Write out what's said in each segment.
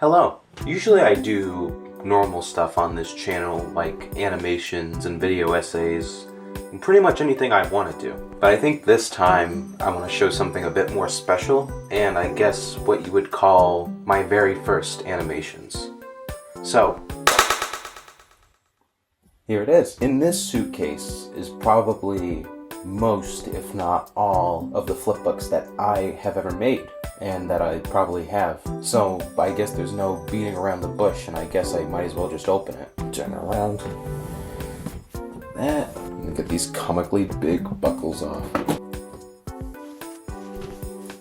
Hello. Usually I do normal stuff on this channel, like animations and video essays, and pretty much anything I want to do. But I think this time I want to show something a bit more special, and I guess what you would call my very first animations. So, here it is. In this suitcase is probably most, if not all, of the flipbooks that I have ever made, and that I probably have. So I guess there's no beating around the bush, and I guess I might as well just open it. Turn around. That. And get these comically big buckles off.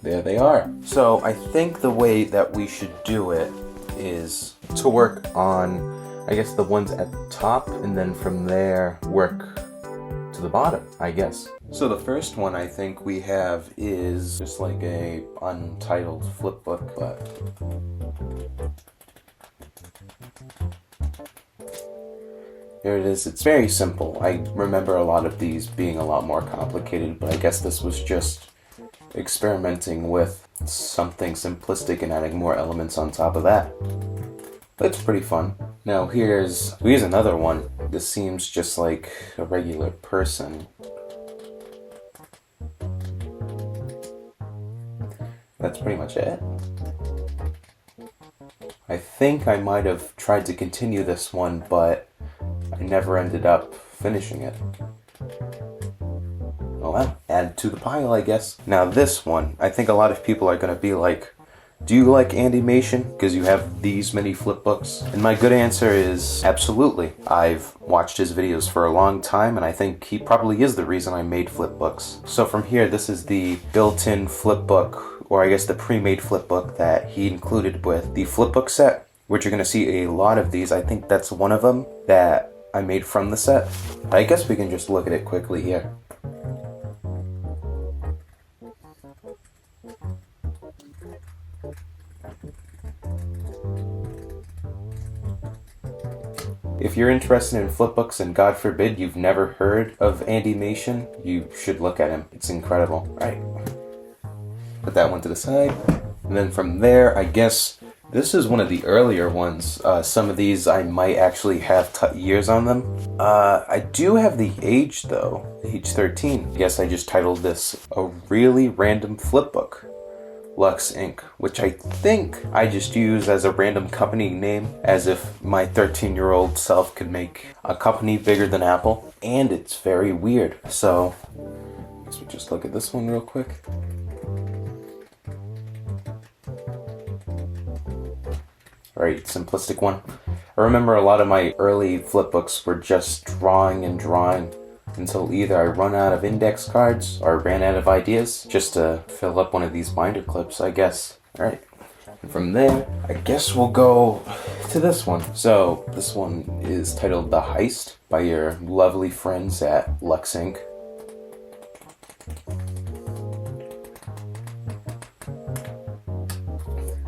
There they are. So I think the way that we should do it is to work on, I guess, the ones at the top, and then from there work to the bottom, I guess. So the first one I think we have is just like a untitled flipbook, but here it is. It's very simple. I remember a lot of these being a lot more complicated, but I guess this was just experimenting with something simplistic and adding more elements on top of that. That's pretty fun. Now here's another one. This seems just like a regular person. That's pretty much it. I think I might have tried to continue this one, but I never ended up finishing it. Oh well, add to the pile, I guess. Now this one, I think a lot of people are gonna be like, do you like animation because you have these many flipbooks? And my good answer is absolutely. I've watched his videos for a long time, and I think he probably is the reason I made flipbooks. So from here, this is the built-in flipbook, or I guess the pre-made flipbook that he included with the flipbook set, which you're going to see a lot of these. I think that's one of them that I made from the set. I guess we can just look at it quickly here. If you're interested in flipbooks and God forbid you've never heard of animation, you should look at him. It's incredible. Right. Put that one to the side. And then from there, I guess this is one of the earlier ones. Some of these I might actually have years on them. I do have the age though, age 13. I guess I just titled this A Really Random Flipbook. Lux Inc., which I think I just use as a random company name, as if my 13-year-old self could make a company bigger than Apple, and it's very weird. So, let's just look at this one real quick. Alright, simplistic one. I remember a lot of my early flipbooks were just drawing and drawing until either I run out of index cards or ran out of ideas just to fill up one of these binder clips, I guess. Alright, and from there, I guess we'll go to this one. So, this one is titled The Heist by your lovely friends at Lux Inc.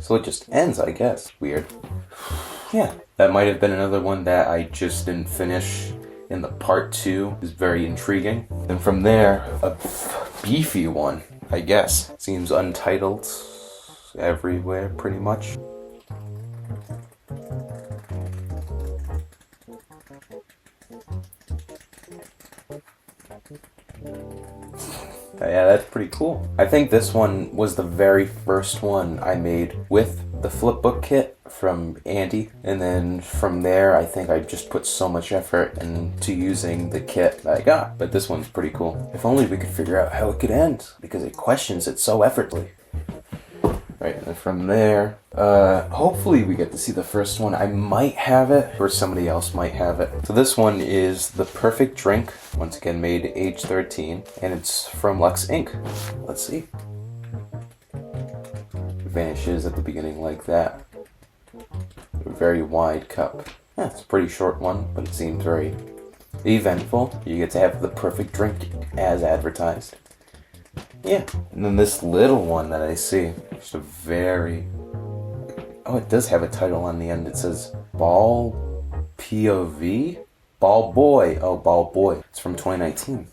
So it just ends, I guess. Weird. Yeah, that might have been another one that I just didn't finish in the part 2. Is very intriguing. Then from there, a beefy one, I guess. Seems untitled everywhere, pretty much. Yeah, that's pretty cool. I think this one was the very first one I made with the flipbook kit from Andy, and then from there I think I just put so much effort into using the kit that I got. But this one's pretty cool. If only we could figure out how it could end, because it questions it so effortlessly. Right, and then from there, hopefully we get to see the first one. I might have it, or somebody else might have it. So this one is The Perfect Drink, once again made age 13, and it's from Lux Inc. Let's see. It vanishes at the beginning like that. A very wide cup. Yeah, it's a pretty short one, but it seems very eventful. You get to have the perfect drink as advertised. Yeah, and then this little one that I see, just a very... Oh, it does have a title on the end. It says Ball POV? Ball Boy. Oh, Ball Boy. It's from 2019.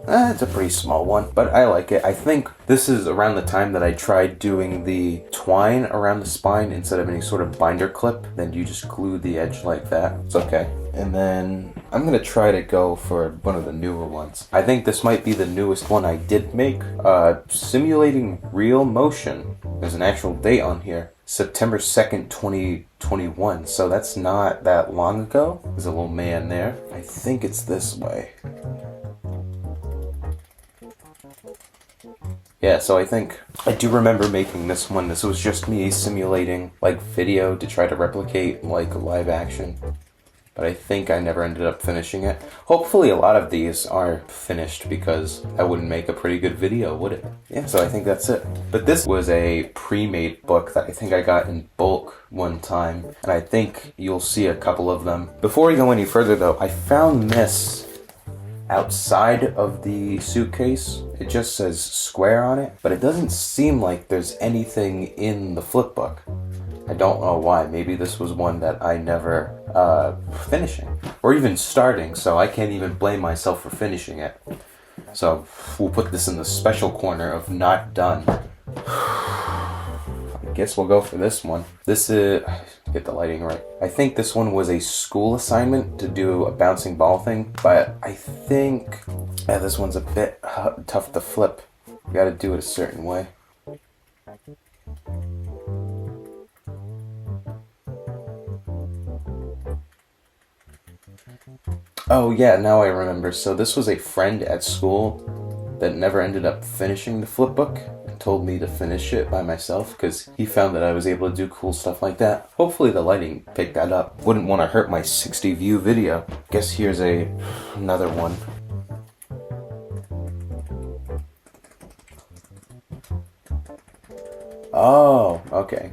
It's a pretty small one, but I like it. I think this is around the time that I tried doing the twine around the spine instead of any sort of binder clip. Then you just glue the edge like that. It's okay. And then I'm gonna try to go for one of the newer ones. I think this might be the newest one I did make. Simulating real motion. There's an actual date on here. September 2nd, 2021. So that's not that long ago. There's a little man there. I think it's this way. Yeah, so I think I do remember making this one. This was just me simulating like video to try to replicate like live action. But I think I never ended up finishing it. Hopefully a lot of these are finished because I wouldn't make a pretty good video, would it? Yeah, so I think that's it. But this was a pre-made book that I think I got in bulk one time. And I think you'll see a couple of them. Before we go any further though, I found this outside of the suitcase. It just says square on it, but it doesn't seem like there's anything in the flip book. I don't know why. Maybe this was one that I never finishing or even starting, so I can't even blame myself for finishing it. So we'll put this in the special corner of not done. I guess we'll go for this one. This is, get the lighting right. I think this one was a school assignment to do a bouncing ball thing, but I think this one's a bit tough to flip. You gotta do it a certain way. Oh yeah, now I remember. So this was a friend at school that never ended up finishing the flip book and told me to finish it by myself because he found that I was able to do cool stuff like that. Hopefully the lighting picked that up. Wouldn't want to hurt my 60 view video. Guess here's another one. Oh, okay.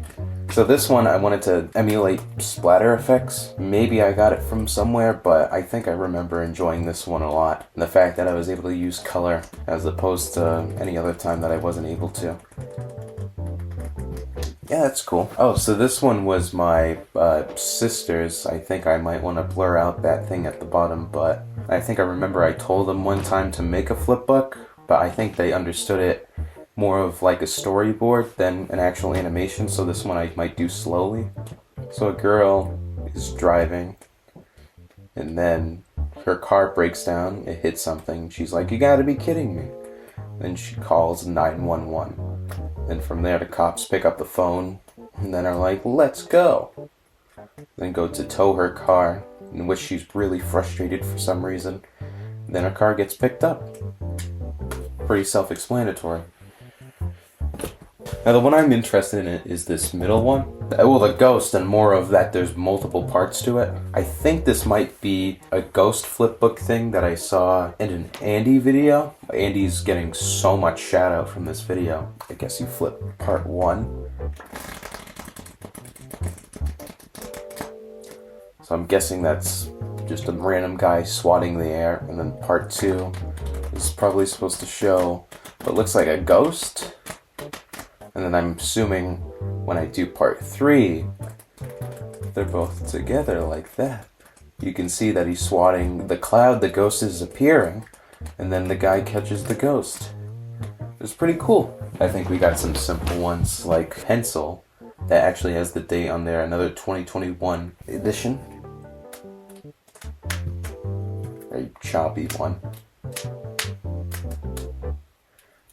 So this one I wanted to emulate splatter effects. Maybe I got it from somewhere, but I think I remember enjoying this one a lot. And the fact that I was able to use color as opposed to any other time that I wasn't able to. Yeah, that's cool. Oh, so this one was my sister's. I think I might want to blur out that thing at the bottom, but I think I remember I told them one time to make a flip book, but I think they understood it more of like a storyboard than an actual animation, so this one I might do slowly. So a girl is driving, and then her car breaks down, it hits something, she's like, "You gotta be kidding me." Then she calls 911. And from there the cops pick up the phone, and then are like, "Let's go." Then go to tow her car, in which she's really frustrated for some reason. Then her car gets picked up. Pretty self-explanatory. Now the one I'm interested in is this middle one. Well, the ghost, and more of that there's multiple parts to it. I think this might be a ghost flipbook thing that I saw in an Andy video. Andy's getting so much shout out from this video. I guess you flip part 1. So I'm guessing that's just a random guy swatting the air, and then part 2 is probably supposed to show what looks like a ghost. And then I'm assuming when I do part 3, they're both together like that. You can see that he's swatting the cloud, the ghost is appearing, and then the guy catches the ghost. It's pretty cool. I think we got some simple ones like Pencil that actually has the date on there, another 2021 edition. Very choppy one.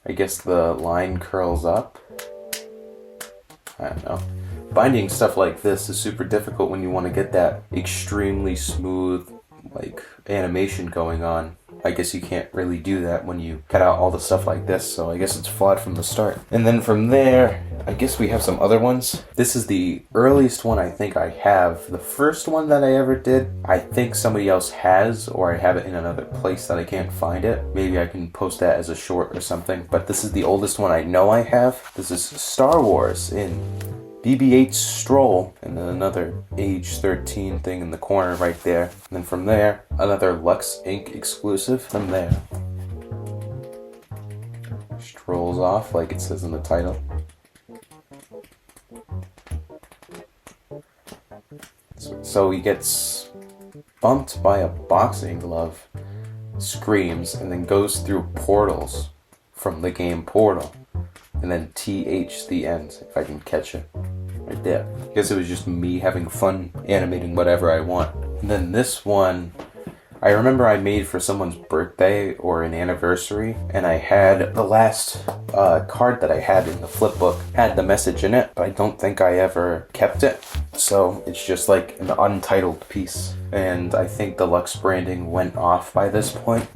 I guess the line curls up. I don't know. Binding stuff like this is super difficult when you want to get that extremely smooth, like, animation going on. I guess you can't really do that when you cut out all the stuff like this, so I guess it's flawed from the start. And then from there, I guess we have some other ones. This is the earliest one I think I have. The first one that I ever did, I think somebody else has, or I have it in another place that I can't find it. Maybe I can post that as a short or something, but this is the oldest one I know I have. This is Star Wars in BB-8 Stroll, and then another age 13 thing in the corner right there. And then from there, another Lux Inc. exclusive from there. Strolls off like it says in the title. So he gets bumped by a boxing glove. screams, and then goes through portals from the game Portal. And then TH the end, if I can catch it. Right there. I guess it was just me having fun animating whatever I want. And then this one, I remember I made for someone's birthday or an anniversary, and I had the last card that I had in the flipbook had the message in it, but I don't think I ever kept it. So it's just like an untitled piece. And I think the Lux branding went off by this point.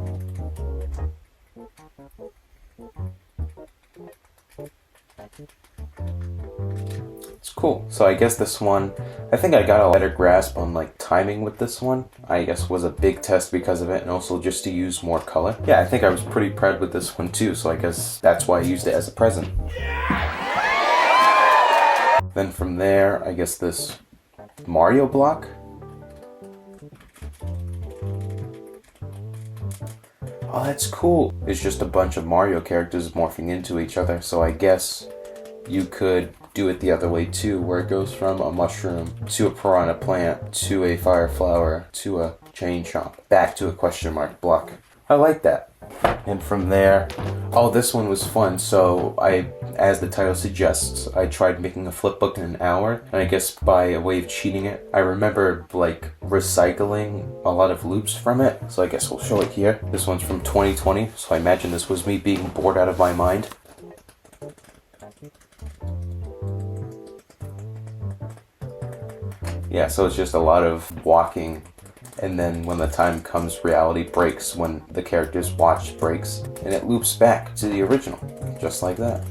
It's cool. So I guess this one, I think I got a better grasp on like timing with this one. I guess was a big test because of it, and also just to use more color. Yeah, I think I was pretty proud with this one too, so I guess that's why I used it as a present. Then from there, I guess this Mario block. Oh, that's cool. It's just a bunch of Mario characters morphing into each other, so I guess you could do it the other way too, where it goes from a mushroom to a piranha plant to a fire flower to a chain chomp back to a question mark block. I like that. And from there, oh, this one was fun. So I, as the title suggests, I tried making a flipbook in an hour, and I guess by a way of cheating it, I remember like recycling a lot of loops from it. So I guess we'll show it here. This one's from 2020, so I imagine this was me being bored out of my mind. Yeah, so it's just a lot of walking, and then when the time comes, reality breaks when the character's watch breaks, and it loops back to the original, just like that.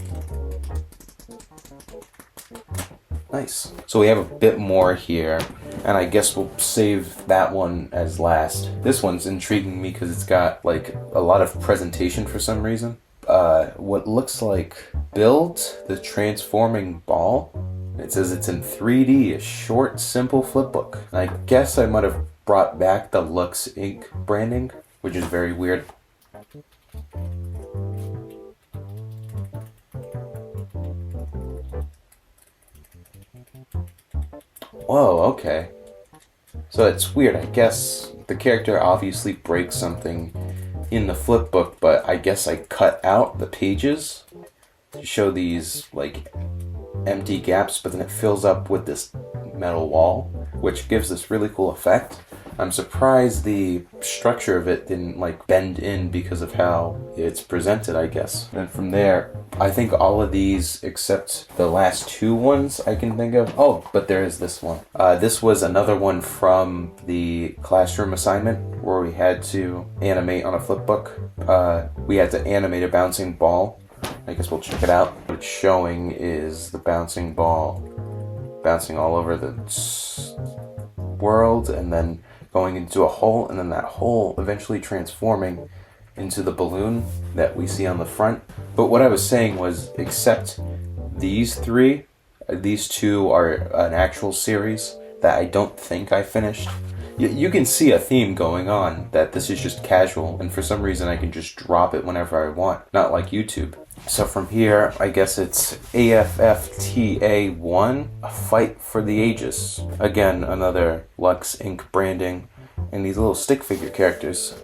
Nice. So we have a bit more here, and I guess we'll save that one as last. This one's intriguing me because it's got like a lot of presentation for some reason. What looks like build the transforming ball. It says it's in 3D, a short, simple flipbook. I guess I might have brought back the Lux ink branding, which is very weird. Whoa, okay. So it's weird. I guess the character obviously breaks something in the flipbook, but I guess I cut out the pages to show these like empty gaps, but then it fills up with this metal wall, which gives this really cool effect. I'm surprised the structure of it didn't like bend in because of how it's presented, I guess. And from there, I think all of these except the last two ones I can think of. Oh, but there is this one. This was another one from the classroom assignment where we had to animate on a flipbook. We had to animate a bouncing ball. I guess we'll check it out. What it's showing is the bouncing ball bouncing all over the world and then going into a hole, and then that hole eventually transforming into the balloon that we see on the front. But what I was saying was, except these three, these two are an actual series that I don't think I finished. You can see a theme going on, that this is just casual, and for some reason I can just drop it whenever I want, not like YouTube. So from here, I guess it's AFFTA1, A Fight for the Ages. Again, another Lux Ink branding, and these little stick figure characters.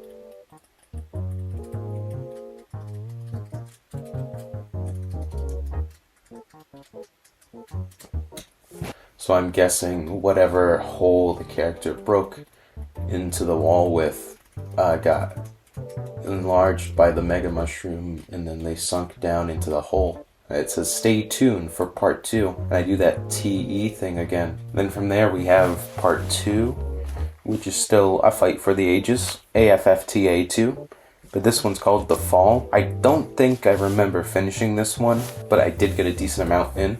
So I'm guessing whatever hole the character broke into the wall with got enlarged by the Mega Mushroom, and then they sunk down into the hole. It says stay tuned for part 2, and I do that TE thing again. Then from there we have part 2, which is still A Fight for the Ages, AFFTA2. But this one's called The Fall. I don't think I remember finishing this one, but I did get a decent amount in.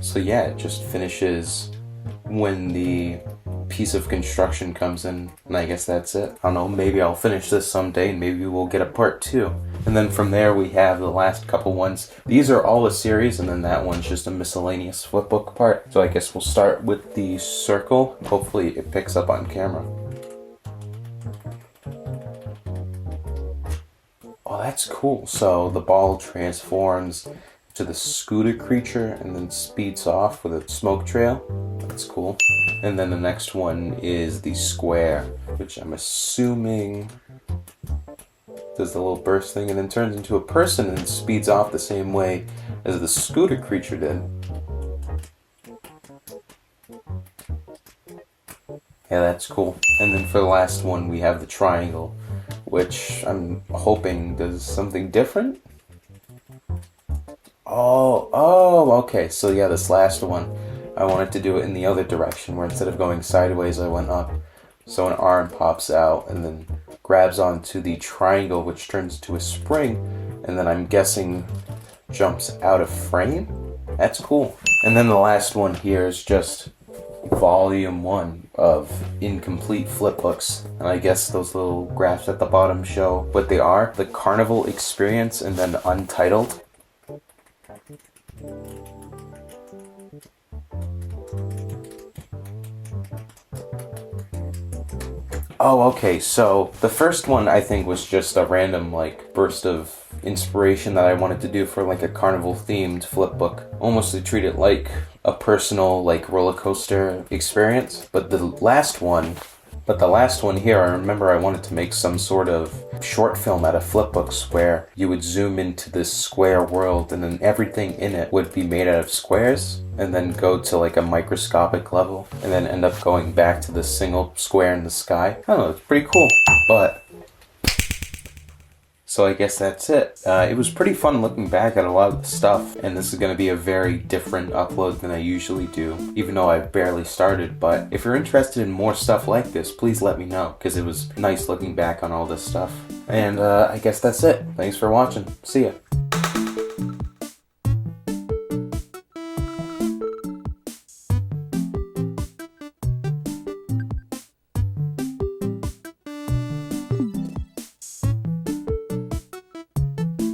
So yeah, it just finishes when the piece of construction comes in, and I guess that's it. I don't know, maybe I'll finish this someday, and maybe we'll get a part 2. And then from there we have the last couple ones. These are all a series, and then that one's just a miscellaneous flipbook part. So I guess we'll start with the circle. Hopefully it picks up on camera. Oh, that's cool. So the ball transforms to the scooter creature and then speeds off with a smoke trail. That's cool. And then the next one is the square, which I'm assuming does the little burst thing and then turns into a person and speeds off the same way as the scooter creature did. Yeah, that's cool. And then for the last one, we have the triangle, which I'm hoping does something different. Oh, okay. So yeah, this last one, I wanted to do it in the other direction, where instead of going sideways, I went up. So an arm pops out and then grabs onto the triangle, which turns into a spring, and then I'm guessing jumps out of frame. That's cool. And then the last one here is just volume 1 of incomplete flipbooks, and I guess those little graphs at the bottom show what they are: the Carnival Experience and then Untitled. Oh, okay, so the first one I think was just a random like burst of inspiration that I wanted to do for like a carnival themed flipbook, almost to treat it like a personal like roller coaster experience. But the last one here, I remember I wanted to make some sort of short film out of flipbooks where you would zoom into this square world and then everything in it would be made out of squares and then go to like a microscopic level and then end up going back to the single square in the sky. I don't know, it's pretty cool. But so I guess that's it. It was pretty fun looking back at a lot of the stuff, and this is going to be a very different upload than I usually do, even though I've barely started. But if you're interested in more stuff like this, please let me know, because it was nice looking back on all this stuff. And I guess that's it. Thanks for watching. See ya.